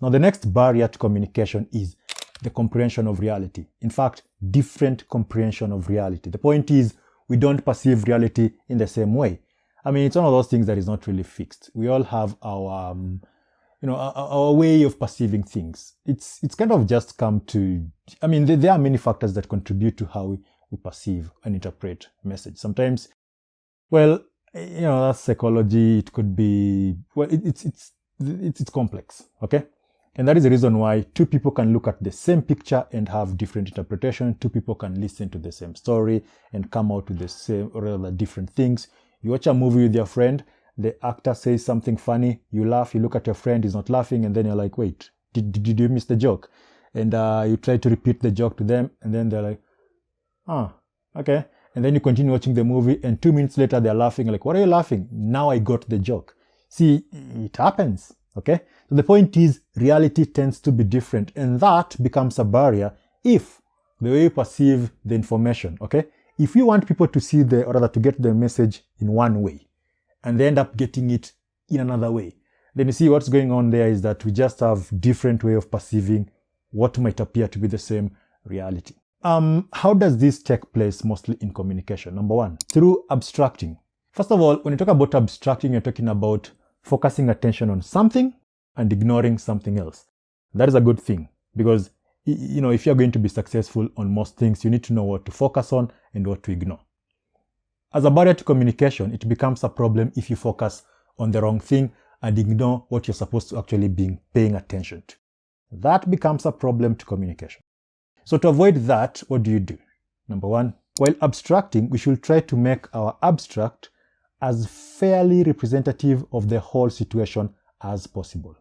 Now, the next barrier to communication is the comprehension of reality. In fact, different comprehension of reality. The point is, we don't perceive reality in the same way. I mean, it's one of those things that is not really fixed. We all have our, our way of perceiving things. It's kind of just come to, I mean, there are many factors that contribute to how we perceive and interpret a message. Sometimes, well, that's psychology. It could be, well, it's complex, okay? And that is the reason why two people can look at the same picture and have different interpretation. Two people can listen to the same story and come out with the same or rather different things. You watch a movie with your friend, the actor says something funny, you laugh, you look at your friend, he's not laughing, and then you're like, wait, did you miss the joke? And you try to repeat the joke to them, and then they're like, okay. And then you continue watching the movie, and 2 minutes later they're laughing, like, what are you laughing? Now I got the joke. See, it happens. Okay, so the point is reality tends to be different, and that becomes a barrier if the way you perceive the information, okay? If you want people to see or rather to get the message in one way and they end up getting it in another way, then you see what's going on there is that we just have different way of perceiving what might appear to be the same reality. How does this take place mostly in communication? Number one, through abstracting. First of all, when you talk about abstracting, you're talking about focusing attention on something and ignoring something else. That is a good thing because, if you're going to be successful on most things, you need to know what to focus on and what to ignore. As a barrier to communication, it becomes a problem if you focus on the wrong thing and ignore what you're supposed to actually be paying attention to. That becomes a problem to communication. So to avoid that, what do? Number one, while abstracting, we should try to make our abstract as fairly representative of the whole situation as possible.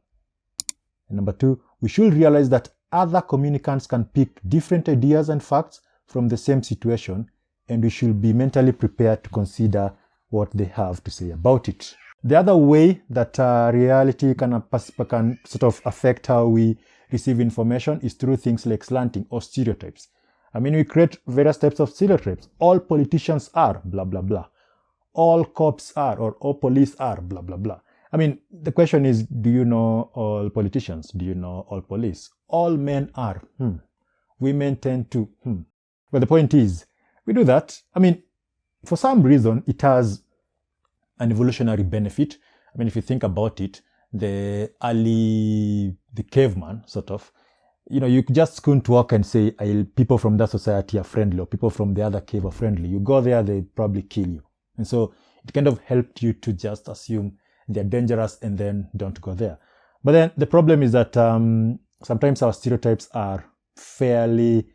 And number two, we should realize that other communicants can pick different ideas and facts from the same situation, and we should be mentally prepared to consider what they have to say about it. The other way that reality can sort of affect how we receive information is through things like slanting or stereotypes. I mean, we create various types of stereotypes. All politicians are blah, blah, blah. All cops are, or all police are, blah, blah, blah. I mean, the question is, do you know all politicians? Do you know all police? All men are. Women tend to. But the point is, we do that. I mean, for some reason, it has an evolutionary benefit. I mean, if you think about it, the caveman, sort of, you just couldn't walk and say, people from that society are friendly, or people from the other cave are friendly. You go there, they probably kill you. And so it kind of helped you to just assume they're dangerous and then don't go there. But then the problem is that sometimes our stereotypes are fairly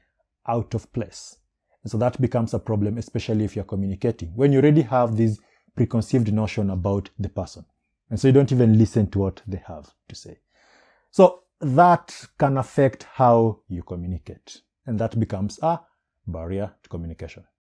out of place. And so that becomes a problem, especially if you're communicating, when you already have this preconceived notion about the person. And so you don't even listen to what they have to say. So that can affect how you communicate. And that becomes a barrier to communication.